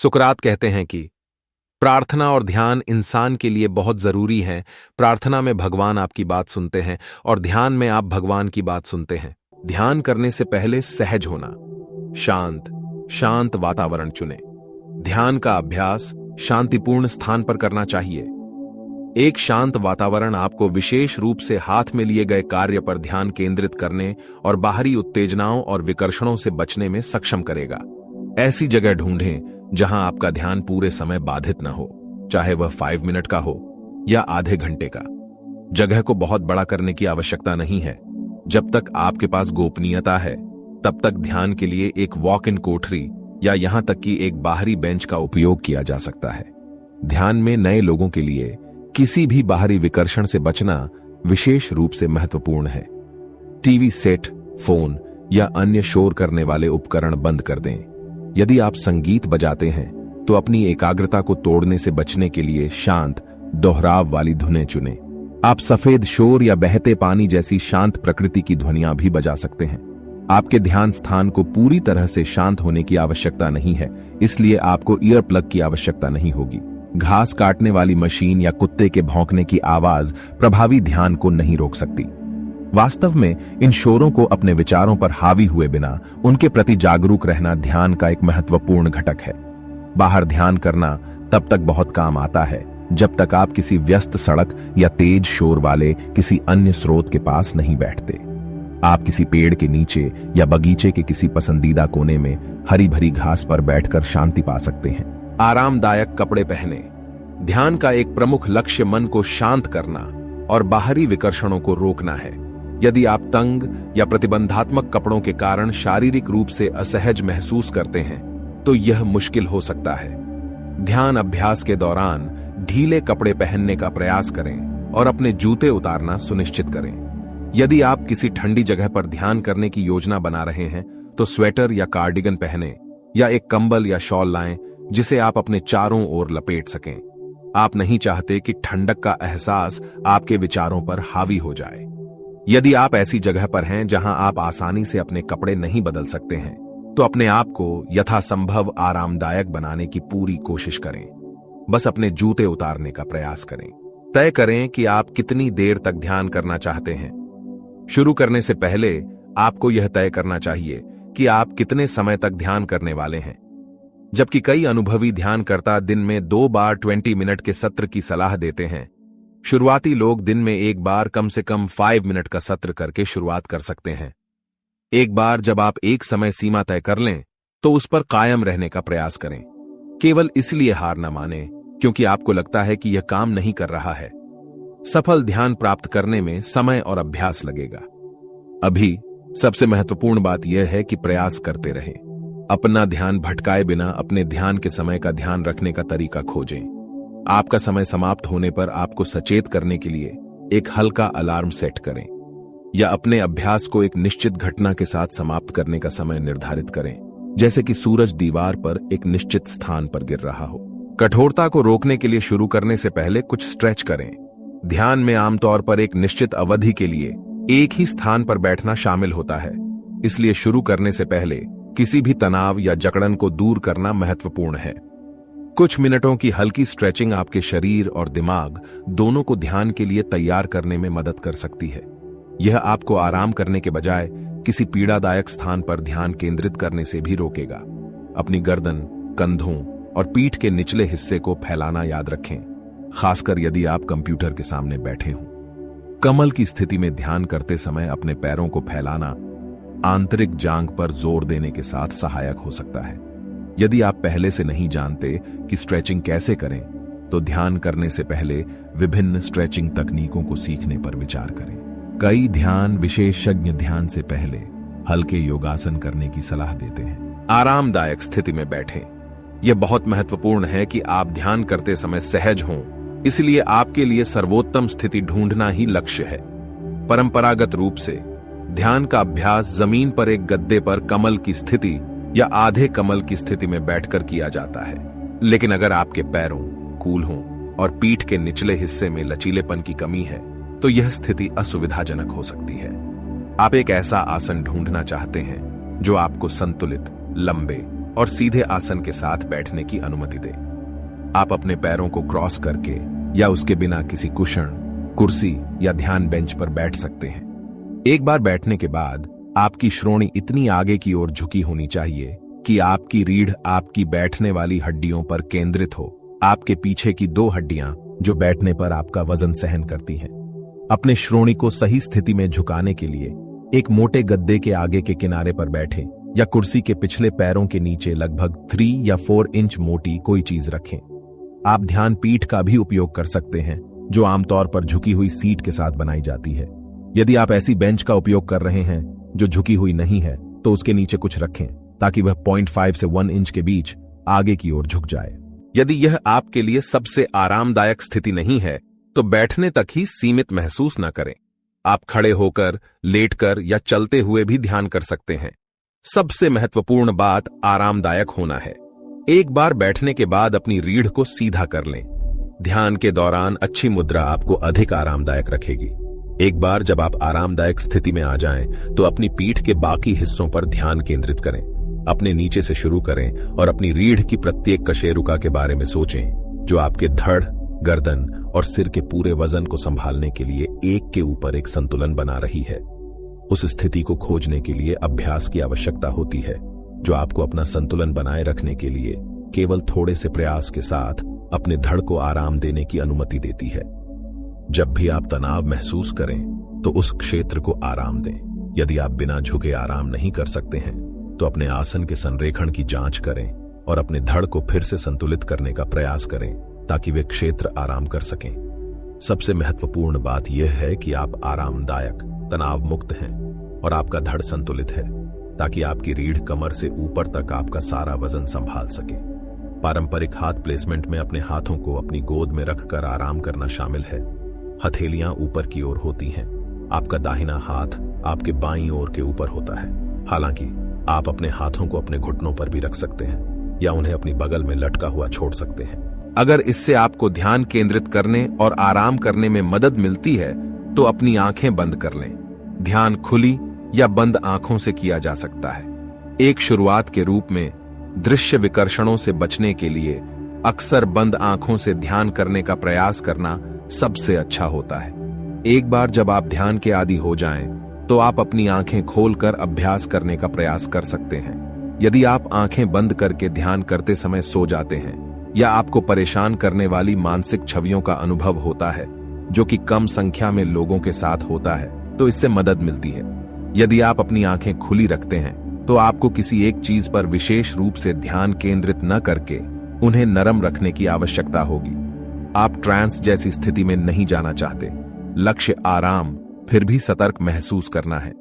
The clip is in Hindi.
सुकरात कहते हैं कि प्रार्थना और ध्यान इंसान के लिए बहुत जरूरी है। प्रार्थना में भगवान आपकी बात सुनते हैं और ध्यान में आप भगवान की बात सुनते हैं। ध्यान करने से पहले सहज होना, शांत वातावरण चुनें। ध्यान का अभ्यास शांतिपूर्ण स्थान पर करना चाहिए। एक शांत वातावरण आपको विशेष रूप से हाथ में लिए गए कार्य पर ध्यान केंद्रित करने और बाहरी उत्तेजनाओं और विकर्षणों से बचने में सक्षम करेगा। ऐसी जगह ढूंढें जहां आपका ध्यान पूरे समय बाधित न हो, चाहे वह 5 मिनट का हो या आधे घंटे का। जगह को बहुत बड़ा करने की आवश्यकता नहीं है। जब तक आपके पास गोपनीयता है, तब तक ध्यान के लिए एक वॉक इन कोठरी या यहां तक कि एक बाहरी बेंच का उपयोग किया जा सकता है। ध्यान में नए लोगों के लिए किसी भी बाहरी विकर्षण से बचना विशेष रूप से महत्वपूर्ण है। टीवी सेट, फोन या अन्य शोर करने वाले उपकरण बंद कर दें। यदि आप संगीत बजाते हैं तो अपनी एकाग्रता को तोड़ने से बचने के लिए शांत, दोहराव वाली धुनें चुनें। आप सफेद शोर या बहते पानी जैसी शांत प्रकृति की ध्वनियां भी बजा सकते हैं। आपके ध्यान स्थान को पूरी तरह से शांत होने की आवश्यकता नहीं है, इसलिए आपको ईयर प्लग की आवश्यकता नहीं होगी। घास काटने वाली मशीन या कुत्ते के भौंकने की आवाज प्रभावी ध्यान को नहीं रोक सकती। वास्तव में इन शोरों को अपने विचारों पर हावी हुए बिना उनके प्रति जागरूक रहना ध्यान का एक महत्वपूर्ण घटक है। बाहर ध्यान करना तब तक बहुत काम आता है जब तक आप किसी व्यस्त सड़क या तेज शोर वाले किसी अन्य स्रोत के पास नहीं बैठते। आप किसी पेड़ के नीचे या बगीचे के किसी पसंदीदा कोने में हरी भरी घास पर बैठकर शांति पा सकते हैं। आरामदायक कपड़े पहने। ध्यान का एक प्रमुख लक्ष्य मन को शांत करना और बाहरी विकर्षणों को रोकना है। यदि आप तंग या प्रतिबंधात्मक कपड़ों के कारण शारीरिक रूप से असहज महसूस करते हैं तो यह मुश्किल हो सकता है। ध्यान अभ्यास के दौरान ढीले कपड़े पहनने का प्रयास करें और अपने जूते उतारना सुनिश्चित करें। यदि आप किसी ठंडी जगह पर ध्यान करने की योजना बना रहे हैं तो स्वेटर या कार्डिगन पहनें या एक कंबल या शॉल लाएं जिसे आप अपने चारों ओर लपेट सकें। आप नहीं चाहते कि ठंडक का एहसास आपके विचारों पर हावी हो जाए। यदि आप ऐसी जगह पर हैं जहां आप आसानी से अपने कपड़े नहीं बदल सकते हैं तो अपने आप को यथासंभव आरामदायक बनाने की पूरी कोशिश करें। बस अपने जूते उतारने का प्रयास करें। तय करें कि आप कितनी देर तक ध्यान करना चाहते हैं। शुरू करने से पहले आपको यह तय करना चाहिए कि आप कितने समय तक ध्यान करने वाले हैं। जबकि कई अनुभवी ध्यानकर्ता दिन में 2 बार 20 मिनट के सत्र की सलाह देते हैं, शुरुआती लोग दिन में 1 बार कम से कम 5 मिनट का सत्र करके शुरुआत कर सकते हैं। एक बार जब आप एक समय सीमा तय कर लें तो उस पर कायम रहने का प्रयास करें। केवल इसलिए हार न माने क्योंकि आपको लगता है कि यह काम नहीं कर रहा है। सफल ध्यान प्राप्त करने में समय और अभ्यास लगेगा। अभी सबसे महत्वपूर्ण बात यह है कि प्रयास करते रहें। अपना ध्यान भटकाए बिना अपने ध्यान के समय का ध्यान रखने का तरीका खोजें। आपका समय समाप्त होने पर आपको सचेत करने के लिए एक हल्का अलार्म सेट करें या अपने अभ्यास को एक निश्चित घटना के साथ समाप्त करने का समय निर्धारित करें, जैसे कि सूरज दीवार पर एक निश्चित स्थान पर गिर रहा हो। कठोरता को रोकने के लिए शुरू करने से पहले कुछ स्ट्रेच करें। ध्यान में आमतौर पर एक निश्चित अवधि के लिए एक ही स्थान पर बैठना शामिल होता है, इसलिए शुरू करने से पहले किसी भी तनाव या जकड़न को दूर करना महत्वपूर्ण है। कुछ मिनटों की हल्की स्ट्रेचिंग आपके शरीर और दिमाग दोनों को ध्यान के लिए तैयार करने में मदद कर सकती है। यह आपको आराम करने के बजाय किसी पीड़ादायक स्थान पर ध्यान केंद्रित करने से भी रोकेगा। अपनी गर्दन, कंधों और पीठ के निचले हिस्से को फैलाना याद रखें, खासकर यदि आप कंप्यूटर के सामने बैठे हों। कमल की स्थिति में ध्यान करते समय अपने पैरों को फैलाना आंतरिक जांघ पर जोर देने के साथ सहायक हो सकता है। यदि आप पहले से नहीं जानते कि स्ट्रेचिंग कैसे करें तो ध्यान करने से पहले विभिन्न स्ट्रेचिंग तकनीकों को सीखने पर विचार करें। कई ध्यान विशेषज्ञ ध्यान से पहले हल्के योगासन करने की सलाह देते हैं। आरामदायक स्थिति में बैठें। यह बहुत महत्वपूर्ण है कि आप ध्यान करते समय सहज हों, इसलिए आपके लिए सर्वोत्तम स्थिति ढूंढना ही लक्ष्य है। परंपरागत रूप से ध्यान का अभ्यास जमीन पर एक गद्दे पर कमल की स्थिति या आधे कमल की स्थिति में बैठकर किया जाता है, लेकिन अगर आपके पैरों, कूल्हों और पीठ के निचले हिस्से में लचीलेपन की कमी है तो यह स्थिति असुविधाजनक हो सकती है। आप एक ऐसा आसन ढूंढना चाहते हैं जो आपको संतुलित, लंबे और सीधे आसन के साथ बैठने की अनुमति दें। आप अपने पैरों को क्रॉस करके या उसके बिना किसी कुशन, कुर्सी या ध्यान बेंच पर बैठ सकते हैं। एक बार बैठने के बाद आपकी श्रोणी इतनी आगे की ओर झुकी होनी चाहिए कि आपकी रीढ़ आपकी बैठने वाली हड्डियों पर केंद्रित हो। आपके पीछे की 2 हड्डियां जो बैठने पर आपका वजन सहन करती हैं। अपने श्रोणी को सही स्थिति में झुकाने के लिए एक मोटे गद्दे के आगे के किनारे पर बैठें या कुर्सी के पिछले पैरों के नीचे लगभग 3 या 4 इंच मोटी कोई चीज रखें। आप ध्यान पीठ का भी उपयोग कर सकते हैं, जो आमतौर पर झुकी हुई सीट के साथ बनाई जाती है। यदि आप ऐसी बेंच का उपयोग कर रहे हैं जो झुकी हुई नहीं है, तो उसके नीचे कुछ रखें ताकि वह 0.5 से 1 इंच के बीच आगे की ओर झुक जाए। यदि यह आपके लिए सबसे आरामदायक स्थिति नहीं है, तो बैठने तक ही सीमित महसूस न करें। आप खड़े होकर, लेटकर या चलते हुए भी ध्यान कर सकते हैं। सबसे महत्वपूर्ण बात आरामदायक होना है। एक बार बैठने के बाद अपनी रीढ़ को सीधा कर लें। ध्यान के दौरान अच्छी मुद्रा आपको अधिक आरामदायक रखेगी। एक बार जब आप आरामदायक स्थिति में आ जाएं, तो अपनी पीठ के बाकी हिस्सों पर ध्यान केंद्रित करें। अपने नीचे से शुरू करें और अपनी रीढ़ की प्रत्येक कशेरुका के बारे में सोचें, जो आपके धड़, गर्दन और सिर के पूरे वजन को संभालने के लिए एक के ऊपर एक संतुलन बना रही है। उस स्थिति को खोजने के लिए अभ्यास की आवश्यकता होती है, जो आपको अपना संतुलन बनाए रखने के लिए केवल थोड़े से प्रयास के साथ अपने धड़ को आराम देने की अनुमति देती है। जब भी आप तनाव महसूस करें, तो उस क्षेत्र को आराम दें। यदि आप बिना झुके आराम नहीं कर सकते हैं, तो अपने आसन के संरेखण की जांच करें और अपने धड़ को फिर से संतुलित करने का प्रयास करें, ताकि वे क्षेत्र आराम कर सकें। सबसे महत्वपूर्ण बात यह है कि आप आरामदायक, तनाव मुक्त हैं और आपका धड़ संतुलित है, ताकि आपकी रीढ़ कमर से ऊपर तक आपका सारा वजन संभाल सके। पारंपरिक हाथ प्लेसमेंट में अपने हाथों को अपनी गोद में रखकर आराम करना शामिल है। हथेलियां ऊपर की ओर होती हैं। आपका दाहिना हाथ आपके बाईं ओर के ऊपर होता है। हालांकि आप अपने हाथों को अपने घुटनों पर भी रख सकते हैं या उन्हें अपनी बगल में लटका हुआ छोड़ सकते हैं। अगर इससे आपको ध्यान केंद्रित करने और आराम करने में मदद मिलती है, तो अपनी आंखें बंद कर लें। ध्यान खुली या बंद आंखों से किया जा सकता है। एक शुरुआत के रूप में दृश्य विकर्षणों से बचने के लिए अक्सर बंद आंखों से ध्यान करने का प्रयास करना सबसे अच्छा होता है। एक बार जब आप ध्यान के आदी हो जाएं, तो आप अपनी आंखें खोलकर अभ्यास करने का प्रयास कर सकते हैं। यदि आप आंखें बंद करके ध्यान करते समय सो जाते हैं या आपको परेशान करने वाली मानसिक छवियों का अनुभव होता है, जो कि कम संख्या में लोगों के साथ होता है, तो इससे मदद मिलती है। यदि आप अपनी आंखें खुली रखते हैं, तो आपको किसी एक चीज पर विशेष रूप से ध्यान केंद्रित न करके उन्हें नरम रखने की आवश्यकता होगी। आप ट्रांस जैसी स्थिति में नहीं जाना चाहते। लक्ष्य आराम, फिर भी सतर्क महसूस करना है।